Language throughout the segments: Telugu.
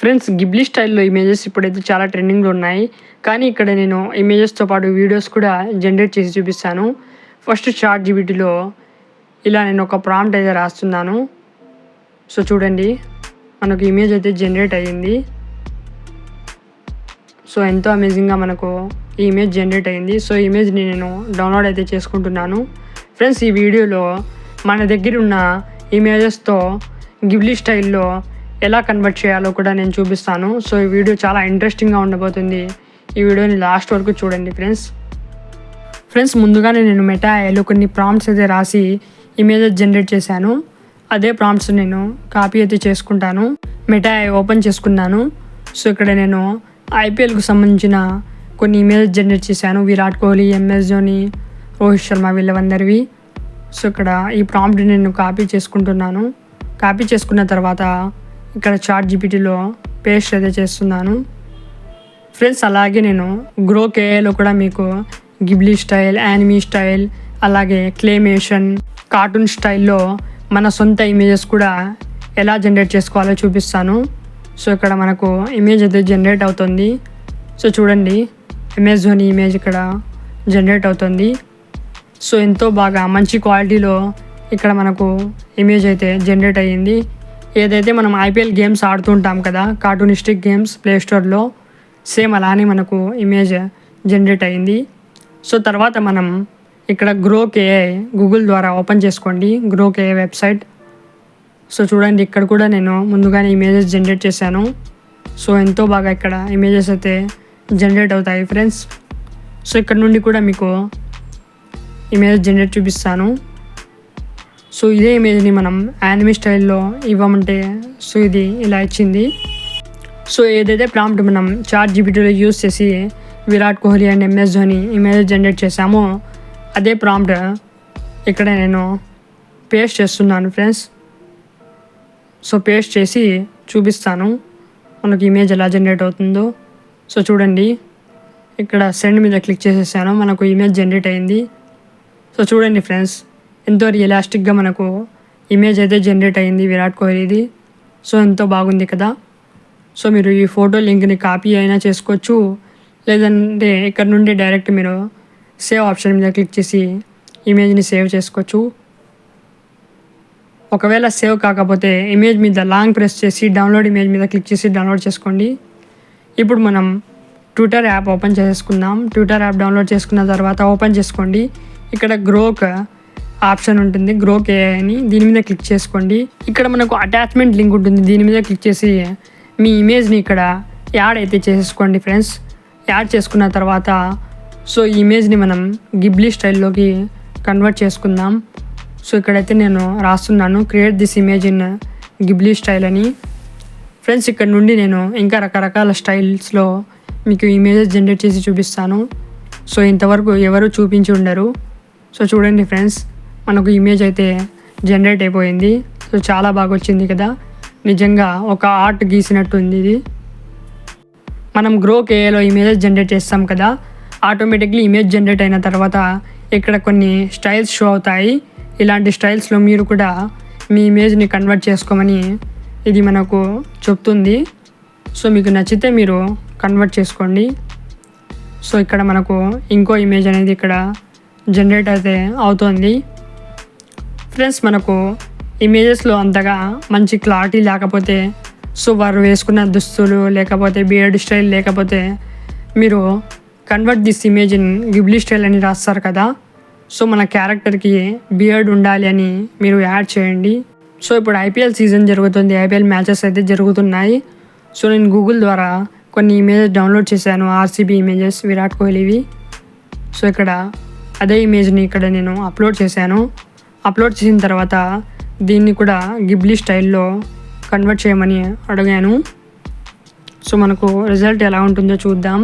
ఫ్రెండ్స్, గిబ్లీ స్టైల్‌లో ఇమేజెస్ ఇప్పుడైతే చాలా ట్రెండింగ్‌లో ఉన్నాయి. కానీ ఇక్కడ నేను ఇమేజెస్‌తో పాటు వీడియోస్ కూడా జనరేట్ చేసి చూపిస్తాను. ఫస్ట్ చాట్ జీపీటీలో ఇలా నేను ఒక ప్రాంప్ట్ అయితే రాస్తున్నాను. సో చూడండి, మనకు ఇమేజ్ అయితే జనరేట్ అయ్యింది. సో ఎంతో అమేజింగ్‌గా మనకు ఈ ఇమేజ్ జనరేట్ అయింది. సో ఈ ఇమేజ్‌ని నేను డౌన్లోడ్ అయితే చేసుకుంటున్నాను. ఫ్రెండ్స్, ఈ వీడియోలో మన దగ్గర ఉన్న ఇమేజెస్తో గిబ్లీ స్టైల్‌లో ఎలా కన్వర్ట్ చేయాలో కూడా నేను చూపిస్తాను. సో ఈ వీడియో చాలా ఇంట్రెస్టింగ్‌గా ఉండబోతుంది. ఈ వీడియోని లాస్ట్ వరకు చూడండి ఫ్రెండ్స్. ముందుగానే నేను మెటా ఏఐలో కొన్ని ప్రాంప్ట్స్ అయితే రాసి ఇమేజెస్ జనరేట్ చేశాను. అదే ప్రాంప్ట్స్ నేను కాపీ అయితే చేసుకుంటాను. మెటా ఏఐ ఓపెన్ చేసుకున్నాను. సో ఇక్కడ నేను ఐపీఎల్కు సంబంధించిన కొన్ని ఇమేజెస్ జనరేట్ చేశాను. విరాట్ కోహ్లీ, ఎంఎస్ ధోని, రోహిత్ శర్మ వీళ్ళందరివి. సో ఇక్కడ ఈ ప్రాంప్ట్ నేను కాపీ చేసుకుంటున్నాను. కాపీ చేసుకున్న తర్వాత ఇక్కడ చాట్ జీపీటీలో పేస్ట్ అయితే చేస్తున్నాను. ఫ్రెండ్స్, అలాగే నేను గ్రోక్ ఏఐలో కూడా మీకు గిబ్లీ స్టైల్, యానిమీ స్టైల్, అలాగే క్లేమేషన్, కార్టూన్ స్టైల్లో మన సొంత ఇమేజెస్ కూడా ఎలా జనరేట్ చేసుకోవాలో చూపిస్తాను. సో ఇక్కడ మనకు ఇమేజ్ అయితే జనరేట్ అవుతుంది. సో చూడండి, ఎంఎస్ ధోని ఇమేజ్ ఇక్కడ జనరేట్ అవుతుంది. సో ఎంతో బాగా మంచి క్వాలిటీలో ఇక్కడ మనకు ఇమేజ్ అయితే జనరేట్ అయ్యింది. ఏదైతే మనం ఐపీఎల్ గేమ్స్ ఆడుతుంటాం కదా, కార్టూనిస్టిక్ గేమ్స్ ప్లేస్టోర్లో, సేమ్ అలానే మనకు ఇమేజ్ జనరేట్ అయ్యింది. సో తర్వాత మనం ఇక్కడ గ్రోక్ ఏఐ గూగుల్ ద్వారా ఓపెన్ చేసుకోండి, గ్రోక్ ఏఐ వెబ్సైట్. సో చూడండి, ఇక్కడ కూడా నేను ముందుగానే ఇమేజెస్ జనరేట్ చేశాను. సో ఎంతో బాగా ఇక్కడ ఇమేజెస్ అయితే జనరేట్ అవుతాయి ఫ్రెండ్స్. సో ఇక్కడ నుండి కూడా మీకు ఇమేజ్ జనరేట్ చూపిస్తాను. సో ఇదే ఇమేజ్ని మనం యానిమీ స్టైల్లో ఇవ్వమంటే సో ఇది ఇలా ఇచ్చింది. సో ఏదైతే ప్రాంప్ట్ మనం చాట్ జీపీటీలో యూస్ చేసి Virat Kohli and MS Dhoni image generate చేశామో అదే ప్రాంప్ట్ ఇక్కడ నేను పేస్ట్ చేస్తున్నాను ఫ్రెండ్స్. సో పేస్ట్ చేసి చూపిస్తాను మనకి ఇమేజ్ ఎలా జనరేట్ అవుతుందో. సో చూడండి, ఇక్కడ సెండ్ మీద క్లిక్ చేసేసాను, మనకు ఇమేజ్ జనరేట్ అయింది. సో చూడండి ఫ్రెండ్స్, ఎంతో రియలిస్టిక్గా మనకు ఇమేజ్ అయితే జనరేట్ అయింది విరాట్ కోహ్లీది. సో ఎంతో బాగుంది కదా. సో మీరు ఈ ఫోటో లింక్ని కాపీ అయినా చేసుకోవచ్చు, లేదంటే ఇక్కడ నుండి డైరెక్ట్ మీరు సేవ్ ఆప్షన్ మీద క్లిక్ చేసి ఇమేజ్ని సేవ్ చేసుకోవచ్చు. ఒకవేళ సేవ్ కాకపోతే ఇమేజ్ మీద లాంగ్ ప్రెస్ చేసి డౌన్లోడ్ ఇమేజ్ మీద క్లిక్ చేసి డౌన్లోడ్ చేసుకోండి. ఇప్పుడు మనం ట్విట్టర్ యాప్ ఓపెన్ చేసుకుందాం. ట్విట్టర్ యాప్ డౌన్లోడ్ చేసుకున్న తర్వాత ఓపెన్ చేసుకోండి. ఇక్కడ గ్రోక్ ఆప్షన్ ఉంటుంది, గ్రోక్ ఏఐ అని, దీని మీద క్లిక్ చేసుకోండి. ఇక్కడ మనకు అటాచ్మెంట్ లింక్ ఉంటుంది, దీని మీద క్లిక్ చేసి మీ ఇమేజ్ని ఇక్కడ యాడ్ అయితే చేసేసుకోండి ఫ్రెండ్స్. యాడ్ చేసుకున్న తర్వాత సో ఈ ఇమేజ్ని మనం గిబ్లీ స్టైల్లోకి కన్వర్ట్ చేసుకుందాం. సో ఇక్కడైతే నేను రాస్తున్నాను create this image in Ghibli style అని. ఫ్రెండ్స్, ఇక్కడ నుండి నేను ఇంకా రకరకాల స్టైల్స్లో మీకు ఇమేజెస్ జనరేట్ చేసి చూపిస్తాను. సో ఇంతవరకు ఎవరు చూపించి ఉండరు. సో చూడండి ఫ్రెండ్స్, మనకు ఇమేజ్ అయితే జనరేట్ అయిపోయింది. సో చాలా బాగా వచ్చింది కదా, నిజంగా ఒక ఆర్ట్ గీసినట్టు ఉంది ఇది. మనం గ్రోక్ ఏఐలో ఇమేజెస్ జనరేట్ చేస్తాం కదా, ఆటోమేటిక్లీ ఇమేజ్ జనరేట్ అయిన తర్వాత ఇక్కడ కొన్ని స్టైల్స్ షో అవుతాయి. ఇలాంటి స్టైల్స్లో మీరు కూడా మీ ఇమేజ్ని కన్వర్ట్ చేసుకోమని ఇది మనకు చెప్తుంది. సో మీకు నచ్చితే మీరు కన్వర్ట్ చేసుకోండి. సో ఇక్కడ మనకు ఇంకో ఇమేజ్ అనేది ఇక్కడ జనరేట్ అయితే అవుతుంది. ఫ్రెండ్స్, మనకు ఇమేజెస్లో అంతగా మంచి క్లారిటీ లేకపోతే, సో వారు వేసుకున్న దుస్తులు లేకపోతే బియర్డ్ స్టైల్ లేకపోతే మీరు convert this image in Ghibli style అని రాస్తారు కదా, సో మన క్యారెక్టర్కి బియర్డ్ ఉండాలి అని మీరు యాడ్ చేయండి. సో ఇప్పుడు ఐపీఎల్ సీజన్ జరుగుతుంది, ఐపీఎల్ మ్యాచెస్ అయితే జరుగుతున్నాయి. సో నేను గూగుల్ ద్వారా కొన్ని ఇమేజెస్ డౌన్లోడ్ చేశాను, ఆర్సీబీ ఇమేజెస్, విరాట్ కోహ్లీవి. సో ఇక్కడ అదే ఇమేజ్ని ఇక్కడ నేను అప్లోడ్ చేశాను. అప్లోడ్ చేసిన తర్వాత దీన్ని కూడా గిబ్లీ స్టైల్లో కన్వర్ట్ చేయమని అడిగాను. సో మనకు రిజల్ట్ ఎలా ఉంటుందో చూద్దాం.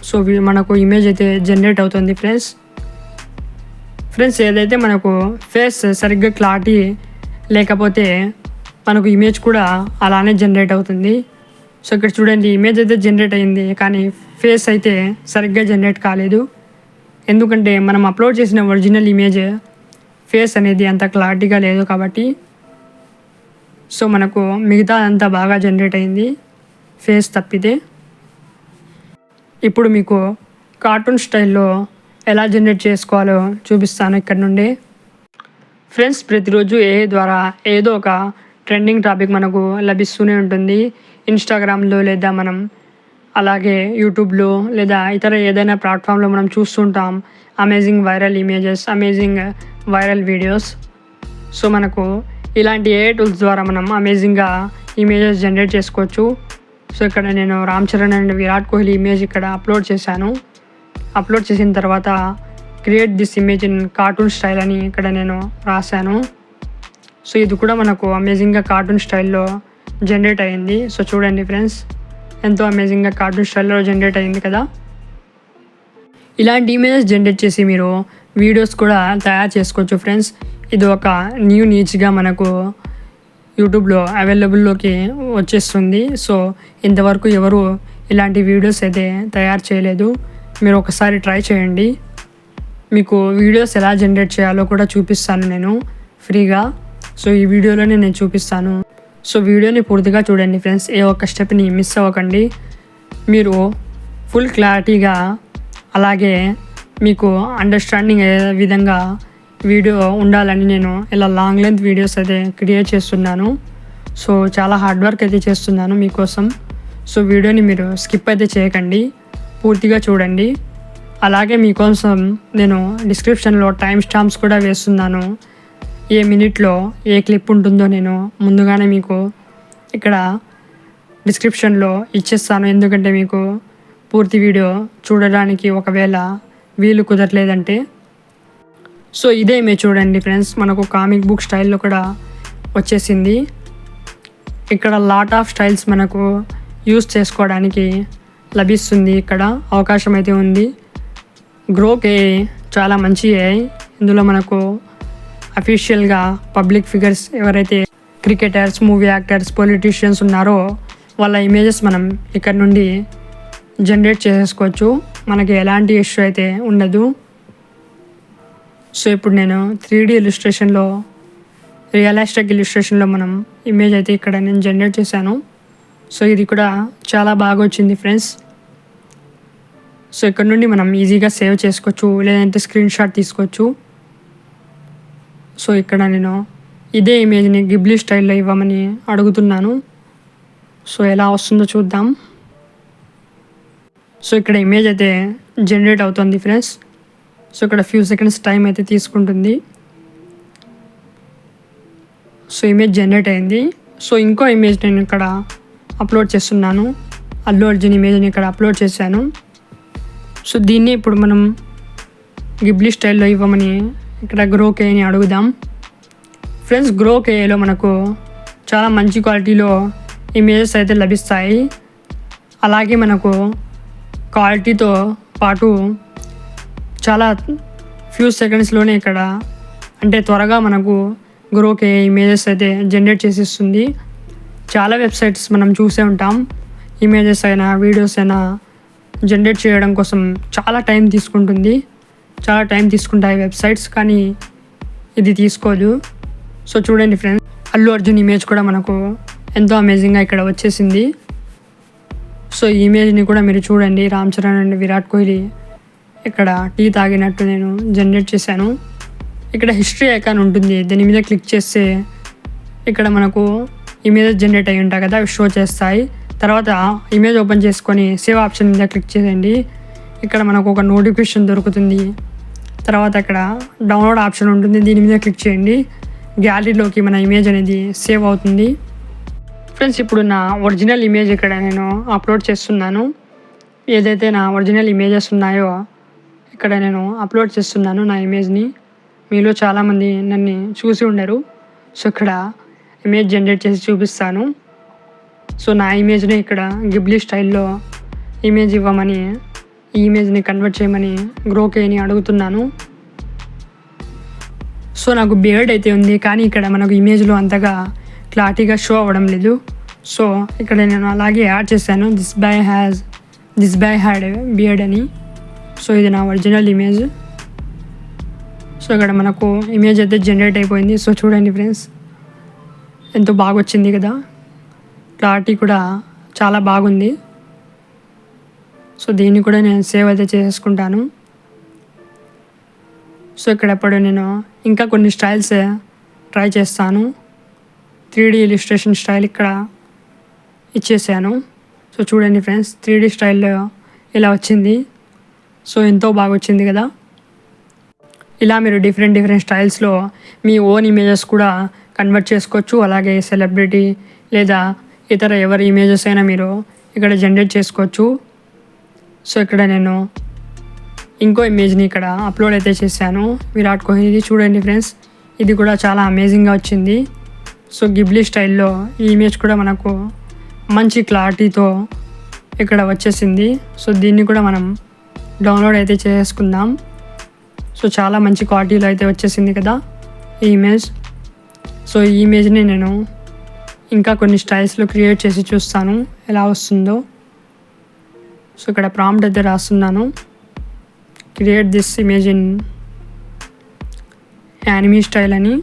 సో మనకు ఇమేజ్ అయితే జనరేట్ అవుతుంది ఫ్రెండ్స్. ఏదైతే మనకు ఫేస్ సరిగ్గా క్లారిటీ లేకపోతే మనకు ఇమేజ్ కూడా అలానే జనరేట్ అవుతుంది. సో ఇక్కడ చూడండి, ఇమేజ్ అయితే జనరేట్ అయింది కానీ ఫేస్ అయితే సరిగ్గా జనరేట్ కాలేదు. ఎందుకంటే మనం అప్లోడ్ చేసిన ఒరిజినల్ ఇమేజ్ ఫేస్ అనేది అంత క్లారిటీగా లేదు కాబట్టి. సో మనకు మిగతా అంతా బాగా జనరేట్ అయింది ఫేస్ తప్పితే. ఇప్పుడు మీకు కార్టూన్ స్టైల్లో ఎలా జనరేట్ చేసుకోవాలో చూపిస్తాను ఇక్కడ నుండి. ఫ్రెండ్స్, ప్రతిరోజు ఏఐ ద్వారా ఏదో ఒక ట్రెండింగ్ టాపిక్ మనకు లభిస్తూనే ఉంటుంది. ఇన్స్టాగ్రామ్లో లేదా మనం అలాగే యూట్యూబ్లో లేదా ఇతర ఏదైనా ప్లాట్ఫామ్లో మనం చూస్తుంటాం amazing viral images, amazing viral videos. So మనకు ఇలాంటి ఏఐ టూల్స్ ద్వారా మనం అమేజింగ్గా ఇమేజెస్ జనరేట్ చేసుకోవచ్చు. సో ఇక్కడ నేను రామ్ చరణ్ అండ్ విరాట్ కోహ్లీ ఇమేజ్ ఇక్కడ అప్లోడ్ చేశాను. అప్లోడ్ చేసిన తర్వాత create this image in cartoon style అని ఇక్కడ నేను రాశాను. సో ఇది కూడా మనకు అమేజింగ్గా కార్టూన్ స్టైల్లో జనరేట్ అయ్యింది. సో చూడండి ఫ్రెండ్స్, ఎంతో అమేజింగ్గా కార్టూన్ స్టైల్లో జనరేట్ అయింది కదా. ఇలాంటి ఇమేజెస్ జనరేట్ చేసి మీరు వీడియోస్ కూడా తయారు చేసుకోవచ్చు ఫ్రెండ్స్. ఇది ఒక న్యూ నీచ్గా మనకు యూట్యూబ్లో అవైలబుల్లోకి వచ్చేస్తుంది. సో ఇంతవరకు ఎవరు ఇలాంటి వీడియోస్ అయితే తయారు చేయలేదు. మీరు ఒకసారి ట్రై చేయండి. మీకు వీడియోస్ ఎలా జనరేట్ చేయాలో కూడా చూపిస్తాను నేను ఫ్రీగా. సో ఈ వీడియోలోనే నేను చూపిస్తాను. సో వీడియోని పూర్తిగా చూడండి ఫ్రెండ్స్, ఏ ఒక్క స్టెప్ని మిస్ అవ్వకండి. మీరు ఫుల్ క్లారిటీగా అలాగే మీకు అండర్స్టాండింగ్ అయ్యే విధంగా వీడియో ఉండాలని నేను ఇలా లాంగ్ లెంత్ వీడియోస్ అయితే క్రియేట్ చేస్తున్నాను. సో చాలా హార్డ్ వర్క్ అయితే చేస్తున్నాను మీకోసం. సో వీడియోని మీరు స్కిప్ అయితే చేయకండి, పూర్తిగా చూడండి. అలాగే మీకోసం నేను డిస్క్రిప్షన్లో టైం స్టాంప్స్ కూడా వేస్తున్నాను. ఏ మినిట్లో ఏ క్లిప్ ఉంటుందో నేను ముందుగానే మీకు ఇక్కడ డిస్క్రిప్షన్లో ఇచ్చేస్తాను. ఎందుకంటే మీకు పూర్తి వీడియో చూడడానికి ఒకవేళ వీలు కుదరలేదంటే. సో ఇదే మీరు చూడండి ఫ్రెండ్స్, మనకు కామిక్ బుక్ స్టైల్లో కూడా వచ్చేసింది. ఇక్కడ లాట్ ఆఫ్ స్టైల్స్ మనకు యూస్ చేసుకోవడానికి లభిస్తుంది. ఇక్కడ అవకాశం అయితే ఉంది. గ్రోక్ ఏఐ చాలా మంచి ఏఐ. ఇందులో మనకు అఫీషియల్గా పబ్లిక్ ఫిగర్స్ ఎవరైతే క్రికెటర్స్, మూవీ యాక్టర్స్, పొలిటీషియన్స్ ఉన్నారో వాళ్ళ ఇమేజెస్ మనం ఇక్కడ నుండి జనరేట్ చేసేసుకోవచ్చు. మనకి ఎలాంటి ఇష్యూ అయితే ఉండదు. సో ఇప్పుడు నేను 3D ఇల్లుస్ట్రేషన్లో, రియలిస్టిక్ ఇల్లుస్ట్రేషన్లో మనం ఇమేజ్ అయితే ఇక్కడ నేను జనరేట్ చేశాను. సో ఇది కూడా చాలా బాగా వచ్చింది ఫ్రెండ్స్. సో ఇక్కడ నుండి మనం ఈజీగా సేవ్ చేసుకోవచ్చు, లేదంటే స్క్రీన్ షాట్ తీసుకోవచ్చు. సో ఇక్కడ నేను ఇదే ఇమేజ్ని గిబ్లీ స్టైల్లో ఇవ్వమని అడుగుతున్నాను. సో ఎలా వస్తుందో చూద్దాం. సో ఇక్కడ ఇమేజ్ అయితే జనరేట్ అవుతుంది ఫ్రెండ్స్. సో ఇక్కడ ఫ్యూ సెకండ్స్ టైం అయితే తీసుకుంటుంది. సో ఇమేజ్ జనరేట్ అయింది. సో ఇంకో ఇమేజ్ నేను ఇక్కడ అప్లోడ్ చేస్తున్నాను. అల్లు అర్జున్ ఇమేజ్ని ఇక్కడ అప్లోడ్ చేశాను. సో దీన్ని ఇప్పుడు మనం గిబ్లీ స్టైల్లో ఇవ్వమని ఇక్కడ గ్రోక్ ఏఐని అడుగుదాం. ఫ్రెండ్స్, గ్రోక్ ఏఐలో మనకు చాలా మంచి క్వాలిటీలో ఇమేజెస్ అయితే లభిస్తాయి. అలాగే మనకు క్వాలిటీతో పాటు చాలా ఫ్యూ సెకండ్స్లోనే ఇక్కడ అంటే త్వరగా మనకు గ్రోక్ ఏఐ ఇమేజెస్ అయితే జనరేట్ చేసిస్తుంది. చాలా వెబ్సైట్స్ మనం చూసే ఉంటాం. ఇమేజెస్ అయినా వీడియోస్ అయినా జనరేట్ చేయడం కోసం చాలా టైం తీసుకుంటుంది. చాలా టైం తీసుకుంటాయి వెబ్సైట్స్, కానీ ఇది తీసుకోదు. సో చూడండి ఫ్రెండ్స్, అల్లు అర్జున్ ఇమేజ్ కూడా మనకు ఎంతో అమేజింగ్గా ఇక్కడ వచ్చేసింది. సో ఈ ఇమేజ్ని కూడా మీరు చూడండి. రామ్ చరణ్ అండ్ విరాట్ కోహ్లీ ఇక్కడ టీ తాగినట్టు నేను జనరేట్ చేశాను. ఇక్కడ హిస్టరీ ఐకాన్ ఉంటుంది, దీని మీద క్లిక్ చేస్తే ఇక్కడ మనకు ఇమేజెస్ జనరేట్ అయ్యి ఉంటాయి కదా, అవి షో చేస్తాయి. తర్వాత ఇమేజ్ ఓపెన్ చేసుకొని సేవ్ ఆప్షన్ మీద క్లిక్ చేయండి. ఇక్కడ మనకు ఒక నోటిఫికేషన్ దొరుకుతుంది. తర్వాత ఇక్కడ డౌన్లోడ్ ఆప్షన్ ఉంటుంది, దీని మీద క్లిక్ చేయండి. గ్యాలరీలోకి మన ఇమేజ్ అనేది సేవ్ అవుతుంది. ఫ్రెండ్స్, ఇప్పుడు నా ఒరిజినల్ ఇమేజ్ ఇక్కడ నేను అప్లోడ్ చేస్తున్నాను. ఏదైతే నా ఒరిజినల్ ఇమేజెస్ ఉన్నాయో ఇక్కడ నేను అప్లోడ్ చేస్తున్నాను నా ఇమేజ్ని. మీలో చాలామంది నన్ను చూసి ఉండరు. సో ఇక్కడ ఇమేజ్ జనరేట్ చేసి చూపిస్తాను. సో నా ఇమేజ్ని ఇక్కడ గిబ్లీ స్టైల్లో ఇమేజ్ ఇవ్వమని, ఈ ఇమేజ్ని కన్వర్ట్ చేయమని గ్రోక్ ఏఐని అడుగుతున్నాను. సో నాకు బియర్డ్ అయితే ఉంది, కానీ ఇక్కడ మనకు ఇమేజ్లో అంతగా క్లారిటీగా షో అవ్వడం లేదు. సో ఇక్కడ నేను అలాగే యాడ్ చేశాను, దిస్ బాయ్ హ్యాడ్ బియర్డ్ అని. సో ఇది నా ఒరిజినల్ ఇమేజ్. సో ఇక్కడ మనకు ఇమేజ్ అయితే జనరేట్ అయిపోయింది. సో చూడండి ఫ్రెండ్స్, ఎంతో బాగా వచ్చింది కదా, క్లారిటీ కూడా చాలా బాగుంది. సో దీన్ని కూడా నేను సేవ్ అయితే చేసుకుంటాను. సో ఇక్కడ ఇప్పుడు నేను ఇంకా కొన్ని స్టైల్స్ ట్రై చేస్తాను. 3D ఇలిస్ట్రేషన్ స్టైల్ ఇక్కడ ఇచ్చేసాను. సో చూడండి ఫ్రెండ్స్, 3D స్టైల్లో ఇలా వచ్చింది. సో ఎంతో బాగా వచ్చింది కదా. ఇలా మీరు డిఫరెంట్ స్టైల్స్లో మీ ఓన్ ఇమేజెస్ కూడా కన్వర్ట్ చేసుకోవచ్చు. అలాగే సెలబ్రిటీ లేదా ఇతర ఎవరి ఇమేజెస్ అయినా మీరు ఇక్కడ జనరేట్ చేసుకోవచ్చు. సో ఇక్కడ నేను ఇంకో ఇమేజ్ని ఇక్కడ అప్లోడ్ అయితే చేశాను, విరాట్ కోహ్లీది. చూడండి ఫ్రెండ్స్, ఇది కూడా చాలా అమేజింగ్గా వచ్చింది. సో గిబ్లీ స్టైల్లో ఈ ఇమేజ్ కూడా మనకు మంచి క్లారిటీతో ఇక్కడ వచ్చేసింది. సో దీన్ని కూడా మనం డౌన్లోడ్ అయితే చేసుకుందాం. సో చాలా మంచి క్వాలిటీలో అయితే వచ్చేసింది కదా ఈ ఇమేజ్. సో ఈ ఇమేజ్ని నేను ఇంకా కొన్ని స్టైల్స్లో క్రియేట్ చేసి చూస్తాను ఎలా వస్తుందో. సో ఇక్కడ ప్రాంప్ట్ అయితే రాస్తున్నాను, create this image in anime style అని.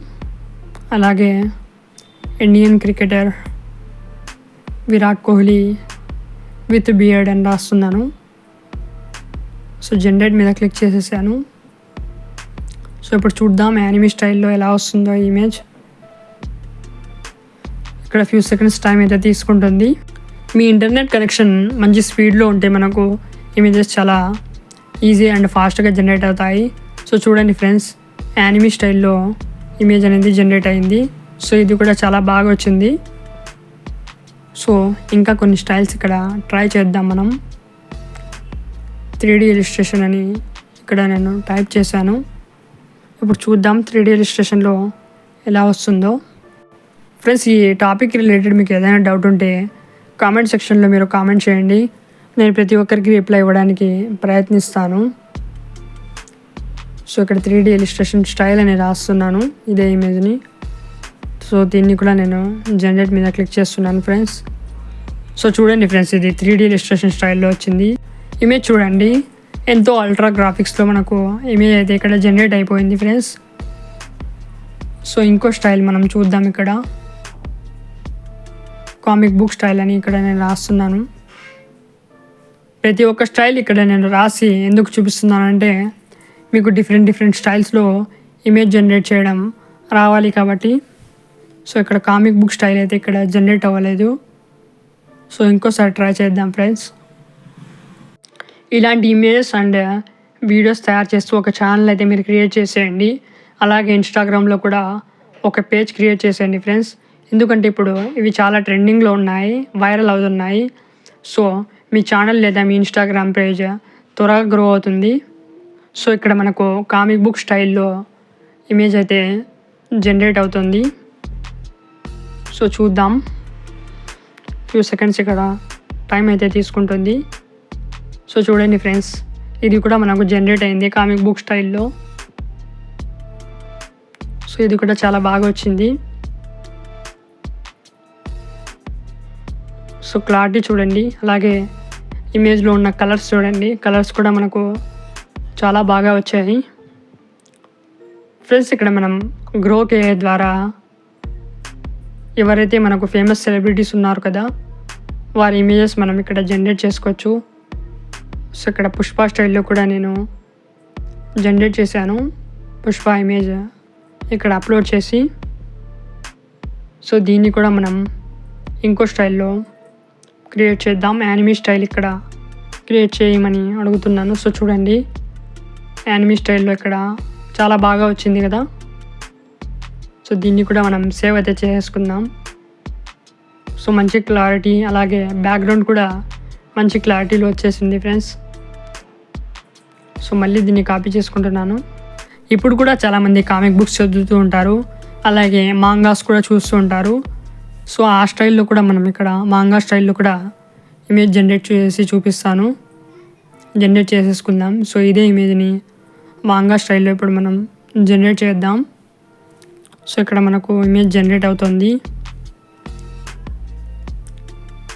అలాగే Indian cricketer Virat Kohli with beard అని రాస్తున్నాను. సో జనరేట్ మీద క్లిక్ చేసేసాను. సో ఇప్పుడు చూద్దాం యానిమీ స్టైల్లో ఎలా వస్తుందో ఈ ఇమేజ్. ఇక్కడ ఫ్యూ సెకండ్స్ టైం అయితే తీసుకుంటుంది. మీ ఇంటర్నెట్ కనెక్షన్ మంచి స్పీడ్లో ఉంటే మనకు ఇమేజెస్ చాలా ఈజీ అండ్ ఫాస్ట్గా జనరేట్ అవుతాయి. సో చూడండి ఫ్రెండ్స్, యానిమీ స్టైల్లో ఇమేజ్ అనేది జనరేట్ అయింది. సో ఇది కూడా చాలా బాగా వచ్చింది. సో ఇంకా కొన్ని స్టైల్స్ ఇక్కడ ట్రై చేద్దాం మనం. 3D ఇలిస్ట్రేషన్ అని ఇక్కడ నేను టైప్ చేశాను. ఇప్పుడు చూద్దాం 3D ఇలిస్ట్రేషన్లో ఎలా వస్తుందో. ఫ్రెండ్స్, ఈ టాపిక్ రిలేటెడ్ మీకు ఏదైనా డౌట్ ఉంటే కామెంట్ సెక్షన్లో మీరు కామెంట్ చేయండి. నేను ప్రతి ఒక్కరికి రిప్లై ఇవ్వడానికి ప్రయత్నిస్తాను. సో ఇక్కడ 3D ఇలిస్ట్రేషన్ స్టైల్ అని రాస్తున్నాను ఇదే ఇమేజ్ని. సో దీన్ని కూడా నేను జనరేట్ మీద క్లిక్ చేస్తున్నాను ఫ్రెండ్స్. సో చూడండి ఫ్రెండ్స్, ఇది 3D ఇలిస్ట్రేషన్ స్టైల్లో వచ్చింది. ఇమేజ్ చూడండి, ఎంతో అల్ట్రా గ్రాఫిక్స్లో మనకు ఇమేజ్ అయితే ఇక్కడ జనరేట్ అయిపోయింది ఫ్రెండ్స్. సో ఇంకో స్టైల్ మనం చూద్దాం. ఇక్కడ కామిక్ బుక్ స్టైల్ అని ఇక్కడ నేను రాస్తున్నాను. ప్రతి ఒక్క స్టైల్ ఇక్కడ నేను రాసి ఎందుకు చూపిస్తున్నానంటే మీకు డిఫరెంట్ స్టైల్స్లో ఇమేజ్ జనరేట్ చేయడం రావాలి కాబట్టి. సో ఇక్కడ కామిక్ బుక్ స్టైల్ అయితే ఇక్కడ జనరేట్ అవ్వలేదు. సో ఇంకోసారి ట్రై చేద్దాం ఫ్రెండ్స్. ఇలాంటి ఇమేజెస్ అండ్ వీడియోస్ తయారు చేస్తూ ఒక ఛానల్ అయితే మీరు క్రియేట్ చేసేయండి. అలాగే ఇన్స్టాగ్రామ్లో కూడా ఒక పేజ్ క్రియేట్ చేసేయండి ఫ్రెండ్స్. ఎందుకంటే ఇప్పుడు ఇవి చాలా ట్రెండింగ్లో ఉన్నాయి, వైరల్ అవుతున్నాయి. సో మీ ఛానల్ లేదా మీ ఇన్స్టాగ్రామ్ పేజ్ త్వరగా గ్రో అవుతుంది. సో ఇక్కడ మనకు కామిక్ బుక్ స్టైల్లో ఇమేజ్ అయితే జనరేట్ అవుతుంది. సో చూద్దాం, ఫ్యూ సెకండ్స్ ఇక్కడ టైం అయితే తీసుకుంటుంది. సో చూడండి ఫ్రెండ్స్, ఇది కూడా మనకు జనరేట్ అయింది కామిక్ బుక్ స్టైల్లో. సో ఇది కూడా చాలా బాగా వచ్చింది. సో క్లారిటీ చూడండి, అలాగే ఇమేజ్లో ఉన్న కలర్స్ చూడండి, కలర్స్ కూడా మనకు చాలా బాగా వచ్చాయి ఫ్రెండ్స్. ఇక్కడ మనం గ్రోకే ద్వారా ఎవరైతే మనకు ఫేమస్ సెలబ్రిటీస్ ఉన్నారు కదా వారి ఇమేజెస్ మనం ఇక్కడ జనరేట్ చేసుకోవచ్చు. సో ఇక్కడ పుష్ప స్టైల్లో కూడా నేను జనరేట్ చేశాను పుష్ప ఇమేజ్ ఇక్కడ అప్లోడ్ చేసి. సో దీన్ని కూడా మనం ఇంకో స్టైల్లో క్రియేట్ చేద్దాం. యానిమీ స్టైల్ ఇక్కడ క్రియేట్ చేయమని అడుగుతున్నాను. సో చూడండి, యానిమీ స్టైల్లో ఇక్కడ చాలా బాగా వచ్చింది కదా. సో దీన్ని కూడా మనం సేవ్ అయితే చేసుకుందాం. సో మంచి క్లారిటీ, అలాగే బ్యాక్గ్రౌండ్ కూడా మంచి క్లారిటీలో వచ్చేసింది ఫ్రెండ్స్. సో మళ్ళీ దీన్ని కాపీ చేసుకుంటున్నాను. ఇప్పుడు కూడా చాలామంది కామిక్ బుక్స్ చదువుతూ ఉంటారు, అలాగే మాంగాస్ కూడా చూస్తూ ఉంటారు. సో ఆ స్టైల్లో కూడా మనం ఇక్కడ మాంగా స్టైల్లో కూడా ఇమేజ్ జనరేట్ చేసి చూపిస్తాను. జనరేట్ చేసేసుకుందాం. సో ఇదే ఇమేజ్ని మాంగా స్టైల్లో ఇప్పుడు మనం జనరేట్ చేద్దాం. సో ఇక్కడ మనకు ఇమేజ్ జనరేట్ అవుతుంది.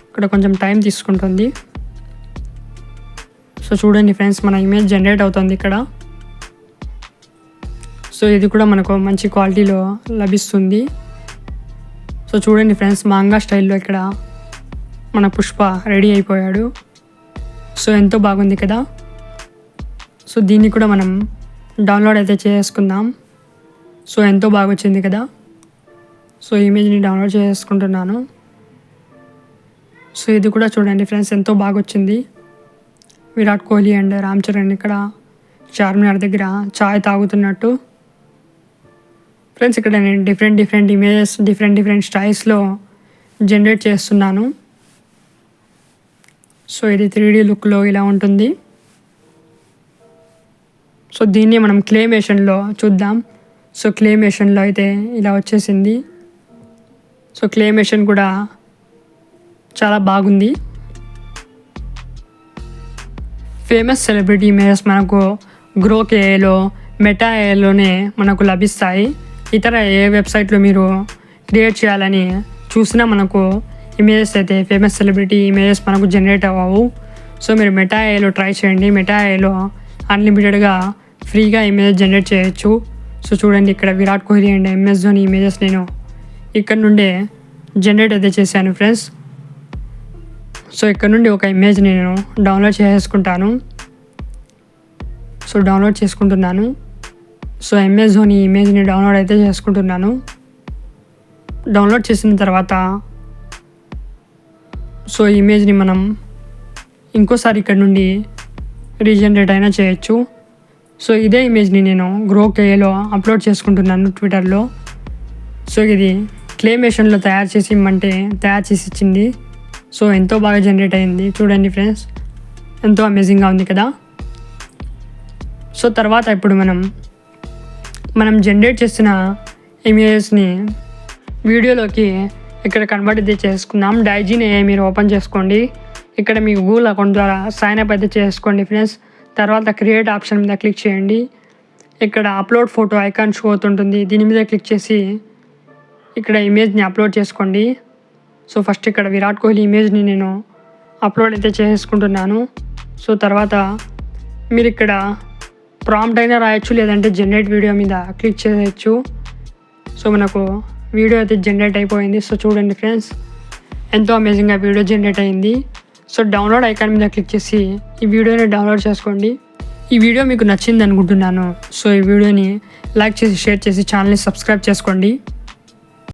ఇక్కడ కొంచెం టైం తీసుకుంటుంది. సో చూడండి ఫ్రెండ్స్, మన ఇమేజ్ జనరేట్ అవుతుంది ఇక్కడ. సో ఇది కూడా మనకు మంచి క్వాలిటీలో లభిస్తుంది. సో చూడండి ఫ్రెండ్స్, మాంగా స్టైల్లో ఇక్కడ మన పుష్ప రెడీ అయిపోయాడు. సో ఎంతో బాగుంది కదా. సో దీన్ని కూడా మనం డౌన్లోడ్ అయితే చేసుకుందాం. సో ఎంతో బాగా వచ్చింది కదా. సో ఇమేజ్ని డౌన్లోడ్ చేసుకుంటున్నాను. సో ఇది కూడా చూడండి ఫ్రెండ్స్, ఎంతో బాగా వచ్చింది. విరాట్ కోహ్లీ అండ్ రామ్ చరణ్ ఇక్కడ చార్మినార్ దగ్గర చాయ్ తాగుతున్నట్టు. ఫ్రెండ్స్ ఇక్కడ నేను డిఫరెంట్ ఇమేజెస్ డిఫరెంట్ స్టైల్స్లో జనరేట్ చేస్తున్నాను. సో ఇది 3D లుక్లో ఇలా ఉంటుంది. సో దీన్ని మనం క్లేమేషన్లో చూద్దాం. సో క్లేమేషన్లో అయితే ఇలా వచ్చేసింది. సో క్లేమేషన్ కూడా చాలా బాగుంది. ఫేమస్ సెలబ్రిటీ ఇమేజెస్ మనకు గ్రోక్ ఏఐలో, మెటా ఏఐలోనే మనకు లభిస్తాయి. ఇతర ఏ వెబ్సైట్లో మీరు క్రియేట్ చేయాలని చూసినా మనకు ఇమేజెస్ అయితే ఫేమస్ సెలబ్రిటీ ఇమేజెస్ మనకు జనరేట్ అవ్వవు. సో మీరు మెటా ఏఐలో ట్రై చేయండి. మెటా ఏఐలో అన్లిమిటెడ్గా ఫ్రీగా ఇమేజ్ జనరేట్ చేయొచ్చు. సో చూడండి ఇక్కడ Virat Kohli and MS Dhoni images నేను ఇక్కడ నుండే జనరేట్ అయితే చేశాను ఫ్రెండ్స్. సో ఇక్కడ నుండి ఒక ఇమేజ్ నేను డౌన్లోడ్ చేసుకుంటాను. సో డౌన్లోడ్ చేసుకుంటున్నాను. సో MS ధోని ఇమేజ్ని డౌన్లోడ్ అయితే చేసుకుంటున్నాను. డౌన్లోడ్ చేసిన తర్వాత సో ఇమేజ్ని మనం ఇంకోసారి ఇక్కడ నుండి రీజనరేట్ అయినా చేయొచ్చు. సో ఇదే ఇమేజ్ని నేను గ్రోక్ ఏఐలో అప్లోడ్ చేసుకుంటున్నాను ట్విట్టర్లో. సో ఇది క్లేమేషన్లో తయారు చేసి ఇమ్మంటే తయారు చేసి ఇచ్చింది. సో ఎంతో బాగా జనరేట్ అయింది. చూడండి ఫ్రెండ్స్, ఎంతో అమేజింగ్గా ఉంది కదా. సో తర్వాత ఇప్పుడు మనం జనరేట్ చేసిన ఇమేజెస్ని వీడియోలోకి ఇక్కడ కన్వర్ట్ అయితే చేసుకుందాం. డైజీని మీరు ఓపెన్ చేసుకోండి. ఇక్కడ మీ గూగుల్ అకౌంట్ ద్వారా సైన్ అప్ అయితే చేసుకోండి ఫ్రెండ్స్. తర్వాత క్రియేట్ ఆప్షన్ మీద క్లిక్ చేయండి. ఇక్కడ అప్లోడ్ ఫోటో ఐకాన్ షో అవుతుంటుంది. దీని మీద క్లిక్ చేసి ఇక్కడ ఇమేజ్ని అప్లోడ్ చేసుకోండి. సో ఫస్ట్ ఇక్కడ విరాట్ కోహ్లీ ఇమేజ్ని నేను అప్లోడ్ అయితే చేసుకుంటున్నాను. సో తర్వాత మీరు ఇక్కడ ప్రాంప్ట్ అయినా రాయొచ్చు, లేదంటే జనరేట్ వీడియో మీద క్లిక్ చేయొచ్చు. సో మనకు వీడియో అయితే జనరేట్ అయిపోయింది. సో చూడండి ఫ్రెండ్స్, ఎంతో అమేజింగ్గా వీడియో జనరేట్ అయింది. సో డౌన్లోడ్ ఐకాన్ మీద క్లిక్ చేసి ఈ వీడియోని డౌన్లోడ్ చేసుకోండి. ఈ వీడియో మీకు నచ్చింది అనుకుంటున్నాను. సో ఈ వీడియోని లైక్ చేసి షేర్ చేసి ఛానల్ని సబ్స్క్రైబ్ చేసుకోండి.